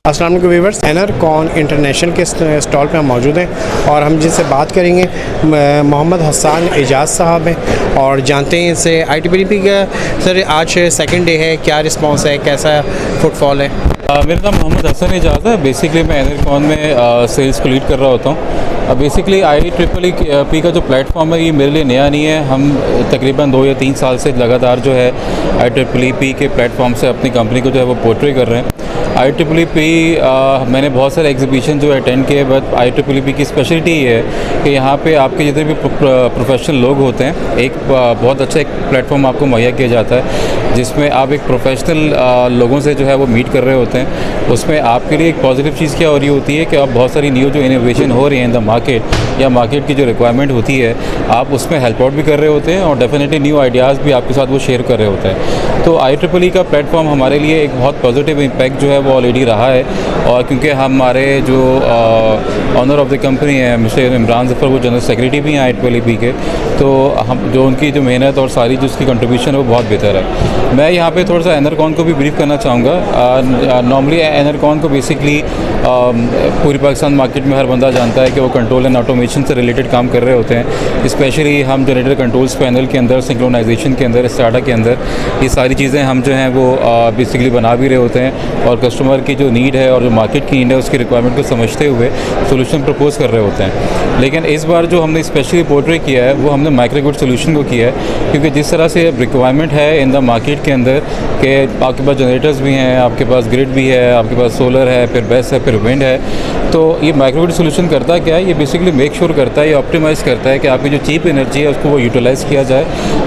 अस्सलाम वालेकुम viewers, Enercon international के स्टॉल पे हम मौजूद हैं और हम जिनसे बात करेंगे मोहम्मद हसन एजाज साहब हैं और जानते हैं इनसे IEEE का। सर आज सेकंड डे है, क्या रिस्पांस है, कैसा फुटफॉल है? मेरा नाम मोहम्मद हसन एजाज है। बेसिकली मैं एनरकॉन में सेल्स को लीड कर रहा होता हूँ। बेसिकली IEEE का जो प्लेटफॉर्म है ये मेरे लिए नया नहीं है। हम तकरीबन 2 या 3 साल से लगातार जो है IEEE के प्लेटफॉर्म से अपनी कंपनी को जो है वो पोर्ट्रे कर रहे हैं। IEEE मैंने बहुत सारे एग्जीबिशन जो अटेंड किए, बट IEEE की स्पेशलिटी ये है कि यहाँ पे आपके जितने भी प्रोफेशनल लोग होते हैं, एक बहुत अच्छा एक प्लेटफॉर्म आपको मुहैया किया जाता है जिसमें आप एक प्रोफेशनल लोगों से जो है वो मीट कर रहे होते हैं। उसमें आपके लिए एक पॉजिटिव चीज़ क्या हो रही होती है कि आप बहुत सारी न्यू जो इनोवेशन हो रही हैं इन द मार्केट या मार्केट की जो रिक्वायरमेंट होती है, आप उसमें हेल्प आउट भी कर रहे होते हैं और डेफिनेटली न्यू आइडियाज़ भी आपके साथ वो शेयर कर रहे होते हैं। तो IEEE का प्लेटफॉर्म हमारे लिए एक बहुत पॉजिटिव इम्पैक्ट जो है वो ऑलरेडी रहा है। और क्योंकि हमारे जो ऑनर ऑफ द कंपनी है मिस्टर इमरान ज़फ़र, वो जनरल सेक्रेटरी भी हैं IEEE के, तो हम जो उनकी जो मेहनत और सारी जो उसकी कंट्रीब्यूशन है वो बहुत बेहतर है। मैं यहाँ पे थोड़ा सा एनरकॉन को भी ब्रीफ करना चाहूँगा। नॉर्मली एनरकॉन को बेसिकली पूरी पाकिस्तान मार्केट में हर बंदा जानता है कि वो कंट्रोल एंड ऑटोमेशन से रिलेटेड काम कर रहे होते हैं। स्पेशली हम जनरेटर कंट्रोल्स पैनल के अंदर, सिंक्रोनाइजेशन के अंदर, स्टाडा के अंदर, ये सारी चीज़ें हम जो हैं वो बेसिकली बना भी रहे होते हैं और कस्टमर की जो नीड है और जो मार्केट की नीड है उसकी रिक्वायरमेंट को समझते हुए सोल्यूशन प्रपोज कर रहे होते हैं। लेकिन इस बार जो हमने स्पेशली पोर्ट्रे किया है वो हमने माइक्रोग्रिड सोल्यूशन को किया है, क्योंकि जिस तरह से रिक्वायरमेंट है इन द मार्केट के अंदर कि आपके पास जनरेटर्स भी हैं, आपके पास ग्रिड भी है, आपके पास सोलर है, फिर बेस है, फिर विंड है। तो ये माइक्रोग्रिड सोल्यूशन करता क्या है, ये बेसिकली मेक श्योर करता है, ये ऑप्टिमाइज़ करता है कि आपकी जो चीप एनर्जी है उसको वो यूटिलाइज़ किया जाए,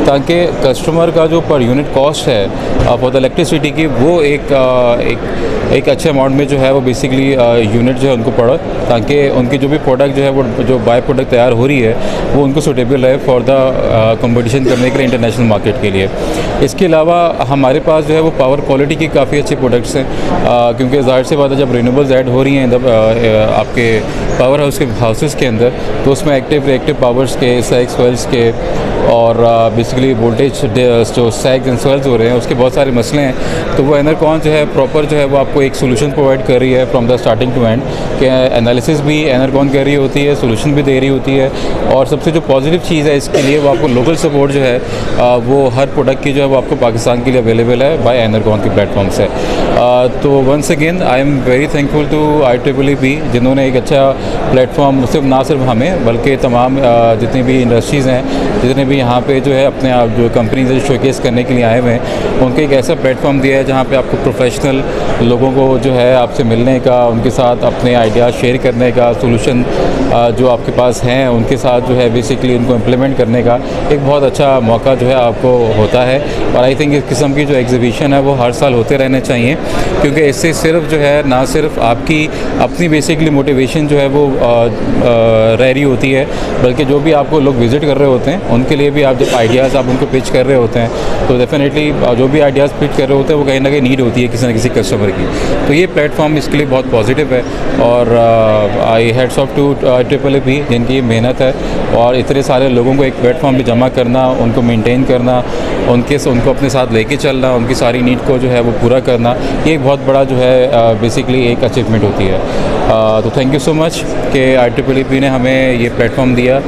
ताकि कस्टमर का जो पर यूनिट कॉस्ट है फॉर द इलेक्ट्रिसिटी की वो एक अच्छे अमाउंट में जो है वो बेसिकली यूनिट जो है उनको पड़ा, ताकि उनकी जो भी प्रोडक्ट जो है वो जो बाय प्रोडक्ट तैयार हो रही है वो उनको सूटेबल रहे फॉर द कंपटीशन करने के लिए इंटरनेशनल मार्केट के लिए। इसके अलावा हमारे पास जो है वो पावर क्वालिटी की काफ़ी अच्छे प्रोडक्ट्स हैं, क्योंकि ज़ाहिर सी बात है जब रिन्यूएबल्स ऐड हो रही हैं आपके पावर हाउस के हाउसेस के अंदर, तो उसमें एक्टिव रिएक्टिव पावर्स के, सैग स्वेल्स के और बेसिकली वोल्टेज जो सैग एंड स्वेल्स हो रहे हैं उसके बहुत सारे मसले हैं। तो वो एनरकॉन जो है प्रॉपर जो है वो आपको एक सोल्यूशन प्रोवाइड कर रही है from the starting to end, कि एनालिसिस भी एनरकॉन कर रही होती है, सोल्यूशन भी दे रही होती है। और सबसे जो पॉजिटिव चीज़ है इसके लिए वो आपको लोकल सपोर्ट जो है वो हर प्रोडक्ट की जो है वो आपको पाकिस्तान के लिए अवेलेबल है बाय एनरकॉन के प्लेटफॉर्म से। तो once again I am very thankful to IEEE जिन्होंने एक अच्छा प्लेटफॉर्म सिर्फ ना सिर्फ हमें बल्कि तमाम जितनी भी इंडस्ट्रीज़ हैं, जितने भी यहाँ पे जो है अपने आप जो कंपनीज शोकेस करने के लिए आए हुए हैं, उनको एक ऐसा प्लेटफॉर्म दिया है जहाँ पे आपको प्रोफेशनल लोगों को जो है आपसे मिलने का, उनके साथ अपने आइडियाज़ शेयर करने का, सोल्यूशन जो आपके पास हैं उनके साथ जो है बेसिकली उनको इम्प्लीमेंट करने का एक बहुत अच्छा मौका जो है आपको होता है। और आई थिंक इस किस्म की जो एग्जीबिशन है वो हर साल होते रहने चाहिए, क्योंकि इससे सिर्फ जो है ना सिर्फ आपकी अपनी बेसिकली मोटिवेशन जो है वो रह रही होती है, बल्कि जो भी आपको लोग विज़िट कर रहे होते हैं उनके लिए भी आप जब आइडियाज़ आप उनको पिच कर रहे होते हैं तो डेफिनेटली जो भी आइडियाज़ पिच कर रहे होते हैं वो कहीं ना कहीं नीड होती है किसी न किसी कस्टमर की। तो ये प्लेटफॉर्म इसके लिए बहुत पॉजिटिव है और आई हैड्स ऑफ टू IEEE जिनकी मेहनत है और इतने सारे लोगों को एक प्लेटफॉर्म पे जमा करना, उनको मेंटेन करना, उनको अपने साथ लेके चलना, उनकी सारी नीड को जो है वो पूरा करना, ये एक बहुत बड़ा जो है बेसिकली एक अचीवमेंट होती है। तो थैंक यू सो मच कि IEEE ने हमें ये प्लेटफॉर्म दिया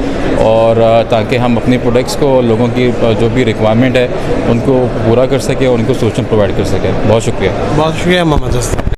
और ताकि हम अपने प्रोडक्ट्स को लोगों की जो भी रिक्वायरमेंट है उनको पूरा कर सकें और उनको सोल्यूशन प्रोवाइड कर सकें। बहुत शुक्रिया। बहुत शुक्रिया मोहम्मद हसन।